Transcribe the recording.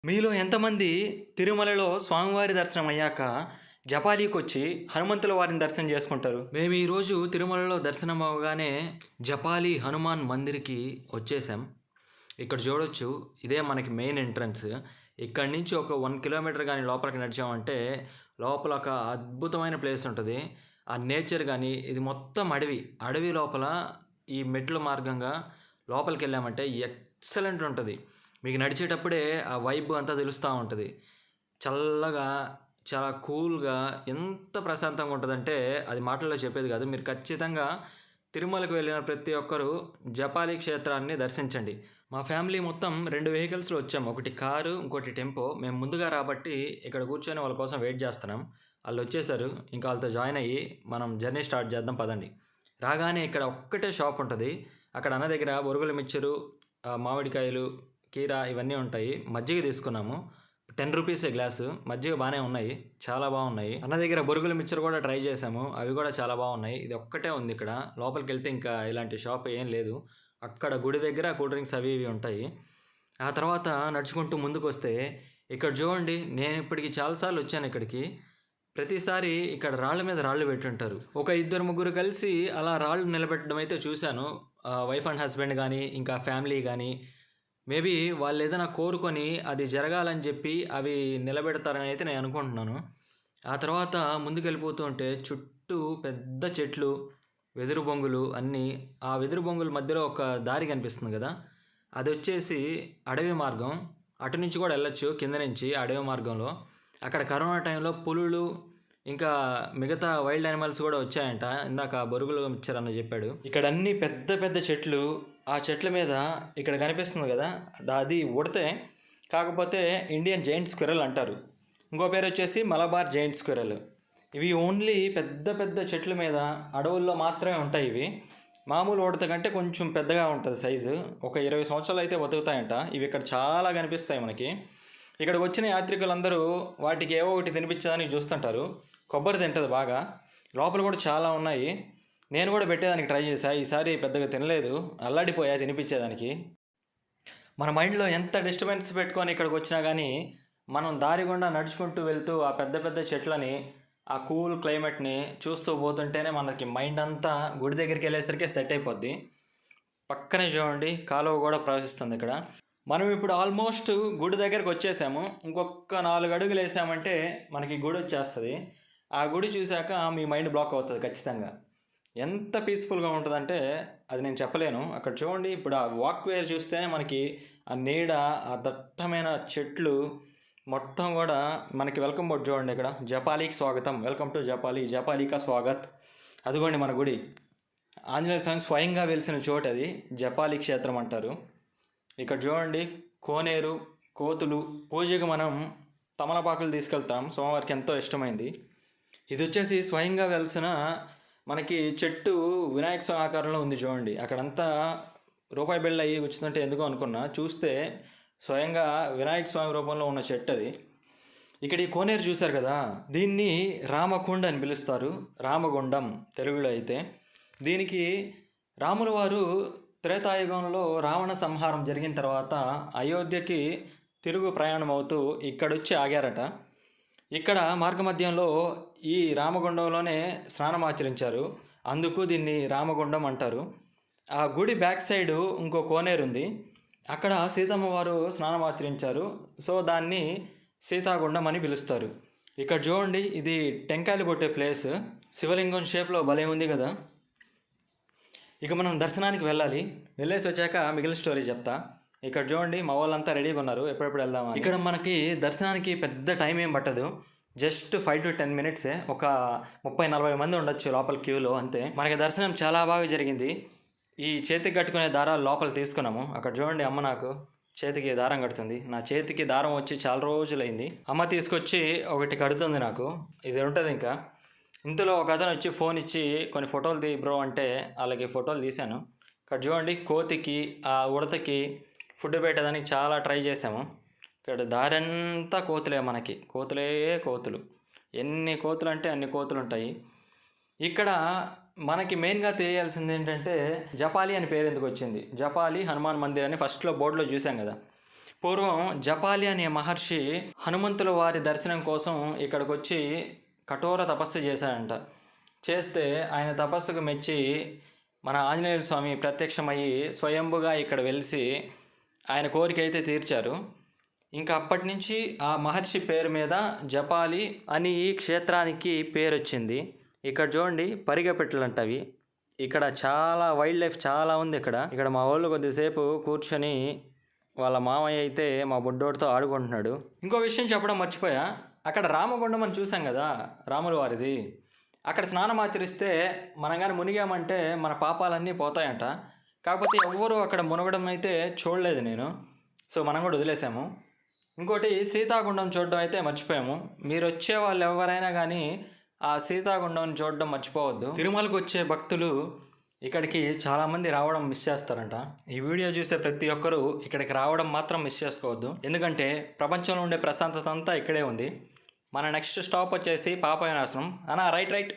మీలో ఎంతమంది తిరుమలలో స్వామివారి దర్శనం అయ్యాక జపాలీకొచ్చి హనుమంతుల వారిని దర్శనం చేసుకుంటారు? మేము ఈరోజు తిరుమలలో దర్శనం అవ్వగానే జపాలి హనుమాన్ మందిర్కి వచ్చేసాం. ఇక్కడ చూడొచ్చు, ఇదే మనకి మెయిన్ ఎంట్రన్స్. ఇక్కడి నుంచి ఒక 1 కిలోమీటర్ కానీ లోపలికి నడిచామంటే లోపల ఒక అద్భుతమైన ప్లేస్ ఉంటుంది. ఆ నేచర్ కానీ, ఇది మొత్తం అడవి. అడవి లోపల ఈ మెట్ల మార్గంగా లోపలికి వెళ్ళామంటే ఎక్సలెంట్ ఉంటుంది. మీకు నడిచేటప్పుడే ఆ వైబ్ అంతా తెలుస్తూ ఉంటుంది. చల్లగా, చాలా కూల్గా, ఎంత ప్రశాంతంగా ఉంటుందంటే అది మాటల్లో చెప్పేది కాదు. మీరు ఖచ్చితంగా తిరుమలకు వెళ్ళిన ప్రతి ఒక్కరూ జపాలి క్షేత్రాన్ని దర్శించండి. మా ఫ్యామిలీ మొత్తం 2 వెహికల్స్లో వచ్చాము. ఒకటి కారు, ఇంకోటి టెంపో. మేము ముందుగా రాబట్టి ఇక్కడ కూర్చొని వాళ్ళ కోసం వెయిట్ చేస్తున్నాం. వాళ్ళు వచ్చేసారు. ఇంకా వాళ్ళతో జాయిన్ అయ్యి మనం జర్నీ స్టార్ట్ చేద్దాం పదండి. రాగానే ఇక్కడ ఒక్కటే షాప్ ఉంటుంది. అక్కడ అన్న దగ్గర బొరుగుల మిక్చరు, మామిడికాయలు, కీరా ఇవన్నీ ఉంటాయి. మజ్జిగ తీసుకున్నాము. 10 రూపీసే గ్లాసు. మజ్జిగ బాగానే ఉన్నాయి, చాలా బాగున్నాయి. అన్న దగ్గర బొరుగుల మిక్చర్ కూడా ట్రై చేసాము, అవి కూడా చాలా బాగున్నాయి. ఇది ఒక్కటే ఉంది ఇక్కడ. లోపలికి వెళ్తే ఇంకా ఇలాంటి షాప్ ఏం లేదు. అక్కడ గుడి దగ్గర కూల్ డ్రింక్స్ అవి ఇవి ఉంటాయి. ఆ తర్వాత నడుచుకుంటూ ముందుకు వస్తే ఇక్కడ చూడండి, నేను ఇప్పటికి చాలాసార్లు వచ్చాను ఇక్కడికి. ప్రతిసారి ఇక్కడ రాళ్ళ మీద రాళ్ళు పెట్టుంటారు. ఒక 2-3 కలిసి అలా రాళ్ళు నిలబెట్టడం అయితే చూశాను. వైఫ్ అండ్ హస్బెండ్ కానీ, ఇంకా ఫ్యామిలీ కానీ. మేబీ వాళ్ళు ఏదైనా కోరుకొని అది జరగాలని చెప్పి అవి నిలబెడతారని అయితే నేను అనుకుంటున్నాను. ఆ తర్వాత ముందుకెళ్ళిపోతూ ఉంటే చుట్టూ పెద్ద చెట్లు, వెదురు బొంగులు అన్నీ. ఆ వెదురు బొంగుల మధ్యలో ఒక దారి కనిపిస్తుంది కదా, అది వచ్చేసి అడవి మార్గం. అటు నుంచి కూడా వెళ్ళొచ్చు, కింద నుంచి అడవి మార్గంలో. అక్కడ కరోనా టైంలో పులులు, ఇంకా మిగతా వైల్డ్ యానిమల్స్ కూడా వచ్చాయంట. ఇందాక బొరుగులు ఇచ్చారని చెప్పాడు. ఇక్కడ అన్ని పెద్ద పెద్ద చెట్లు. ఆ చెట్ల మీద ఇక్కడ కనిపిస్తుంది కదా, అది ఉడతే, కాకపోతే ఇండియన్ జైంట్ స్క్విరల్ అంటారు. ఇంకో పేరు వచ్చేసి మలబార్ జైంట్ స్క్విరల్. ఇవి ఓన్లీ పెద్ద పెద్ద చెట్ల మీద అడవుల్లో మాత్రమే ఉంటాయి. ఇవి మామూలు ఉడత కంటే కొంచెం పెద్దగా ఉంటుంది సైజు. ఒక 20 సంవత్సరాలు అయితే బతుకుతాయంట. ఇవి ఇక్కడ చాలా కనిపిస్తాయి మనకి. ఇక్కడికి వచ్చిన యాత్రికులందరూ వాటికి ఏవో ఒకటి తినిపించడానికి చూస్తుంటారు. కొబ్బరి తింటుంది బాగా. లోపల కూడా చాలా ఉన్నాయి. నేను కూడా పెట్టేదానికి ట్రై చేశా. ఈసారి పెద్దగా తినలేదు, అల్లాడిపోయా తినిపించేదానికి. మన మైండ్లో ఎంత డిస్టర్బెన్స్ పెట్టుకొని ఇక్కడికి వచ్చినా కానీ మనం దారి గుండా నడుచుకుంటూ వెళ్తూ ఆ పెద్ద పెద్ద చెట్లని, ఆ కూల్ క్లైమేట్ని చూస్తూ పోతుంటేనే మనకి మైండ్ అంతా గుడి దగ్గరికి వెళ్ళేసరికి సెట్ అయిపోద్ది. పక్కనే చూడండి, కాలువ కూడా ప్రవహిస్తుంది ఇక్కడ. మనం ఇప్పుడు ఆల్మోస్ట్ గుడి దగ్గరికి వచ్చేసాము. ఇంకొక 4 అడుగులు వేసామంటే మనకి గుడి వచ్చేస్తుంది. ఆ గుడి చూశాక మీ మైండ్ బ్లాక్ అవుతుంది ఖచ్చితంగా. ఎంత పీస్ఫుల్గా ఉంటుందంటే అది నేను చెప్పలేను. అక్కడ చూడండి, ఇప్పుడు ఆ వాక్వే చూస్తేనే మనకి ఆ నీడ, ఆ దట్టమైన చెట్లు మొత్తం కూడా మనకి వెల్కమ్ బోర్డు చూడండి. ఇక్కడ జపాలీకి స్వాగతం, వెల్కమ్ టు జపాలి, జపాలీకా స్వాగత్. అదిగోండి మన గుడి. ఆంజనేయ స్వామి స్వయంగా వెలిసిన చోటు అది, జపాలి క్షేత్రం అంటారు. ఇక్కడ చూడండి, కోనేరు, కోతులు. పూజకు మనం తమలపాకులు తీసుకెళ్తాం, స్వామివారికి ఎంతో ఇష్టమైంది. ఇది వచ్చేసి స్వయంగా వెలిసిన మనకి చెట్టు వినాయక స్వామి ఆకారంలో ఉంది చూడండి. అక్కడంతా రూపాయి బిళ్ళ అయ్యి కూర్చుందంటే ఎందుకో అనుకున్నా, చూస్తే స్వయంగా వినాయక స్వామి రూపంలో ఉన్న చెట్టు అది. ఇక్కడ ఈ కోనేరు చూశారు కదా, దీన్ని రామకుండ అని పిలుస్తారు, రామగుండం తెలుగులో అయితే. దీనికి రాముల వారు త్రేతాయుగంలో రావణ సంహారం జరిగిన తర్వాత అయోధ్యకి తిరుగు ప్రయాణం అవుతూ ఇక్కడొచ్చి ఆగారట. ఇక్కడ మార్గమధ్యంలో ఈ రామగుండంలోనే స్నానం ఆచరించారు. అందుకు దీన్ని రామగుండం అంటారు. ఆ గుడి బ్యాక్ సైడు ఇంకో కోనేరు ఉంది. అక్కడ సీతమ్మ వారు స్నానం ఆచరించారు. సో దాన్ని సీతాగుండం అని పిలుస్తారు. ఇక్కడ చూడండి, ఇది టెంకాయలు కొట్టే ప్లేస్. శివలింగం షేప్లో భలే ఉంది కదా. ఇక మనం దర్శనానికి వెళ్ళాలి. వెళ్ళేసి వచ్చాక మిగిలిన స్టోరీ చెప్తా. ఇక్కడ చూడండి, మా వాళ్ళంతా రెడీగా ఉన్నారు, ఎప్పుడెప్పుడు వెళ్దామా. ఇక్కడ మనకి దర్శనానికి పెద్ద టైం ఏం పట్టదు, జస్ట్ 5 to 10 మినిట్సే. ఒక 30-40 మంది ఉండొచ్చు లోపల క్యూలో, అంతే. మనకి దర్శనం చాలా బాగా జరిగింది. ఈ చేతికి కట్టుకునే దారాలు లోపల తీసుకున్నాము. అక్కడ చూడండి, అమ్మ నాకు చేతికి దారం కడుతుంది. నా చేతికి దారం వచ్చి చాలా రోజులైంది. అమ్మ తీసుకొచ్చి ఒకటి కడుతుంది నాకు. ఇది ఉంటుంది ఇంకా. ఇంతలో ఒక అతను వచ్చి ఫోన్ ఇచ్చి కొన్ని ఫోటోలు తీ బ్రో అంటే వాళ్ళకి ఫోటోలు తీశాను. ఇక్కడ చూడండి, కోతికి, ఆ ఉడతకి ఫుడ్ పెట్టడానికి చాలా ట్రై చేసాము. ఇక్కడ దారంతా కోతులే, మనకి కోతులే కోతులు. ఎన్ని కోతులు అంటే అన్ని కోతులు ఉంటాయి. ఇక్కడ మనకి మెయిన్గా తెలియాల్సింది ఏంటంటే జపాలి అని పేరు ఎందుకు వచ్చింది. జపాలి హనుమాన్ మందిర్ అని ఫస్ట్లో బోర్డులో చూసాం కదా. పూర్వం జపాలి అనే మహర్షి హనుమంతుల వారి దర్శనం కోసం ఇక్కడికి వచ్చి కఠోర తపస్సు చేశాడంట. చేస్తే ఆయన తపస్సుకు మెచ్చి మన ఆంజనేయ స్వామి ప్రత్యక్షమయ్యి స్వయంభుగా ఇక్కడ వెలిసి ఆయన కోరిక అయితే తీర్చారు. ఇంకా అప్పటి నుంచి ఆ మహర్షి పేరు మీద జపాలి అని ఈ క్షేత్రానికి పేరు వచ్చింది. ఇక్కడ చూడండి పరిగెపెట్టలంటవి. ఇక్కడ చాలా వైల్డ్ లైఫ్ చాలా ఉంది. ఇక్కడ మా వాళ్ళు కొద్దిసేపు కూర్చొని వాళ్ళ మామయ్య అయితే మా బుడ్డోడితో ఆడుకుంటున్నాడు. ఇంకో విషయం చెప్పడం మర్చిపోయా, అక్కడ రామగుండం అని చూసాం కదా రాముల వారిది, అక్కడ స్నానం ఆచరిస్తే మనం కానీ మునిగామంటే మన పాపాలన్నీ పోతాయంట. కాకపోతే ఎవ్వరూ అక్కడ మునగడం అయితే చూడలేదు నేను, సో మనం కూడా వదిలేసాము. ఇంకోటి సీతాగుండం చూడడం అయితే మర్చిపోయాము. మీరు వచ్చే వాళ్ళు ఎవరైనా కానీ ఆ సీతాగుండం చూడడం మర్చిపోవద్దు. తిరుమలకు వచ్చే భక్తులు ఇక్కడికి చాలామంది రావడం మిస్ చేస్తారంట. ఈ వీడియో చూసే ప్రతి ఒక్కరూ ఇక్కడికి రావడం మాత్రం మిస్ చేసుకోవద్దు, ఎందుకంటే ప్రపంచంలో ఉండే ప్రశాంతత అంతా ఇక్కడే ఉంది. మన నెక్స్ట్ స్టాప్ వచ్చేసి పాపవినాశనం. రైట్.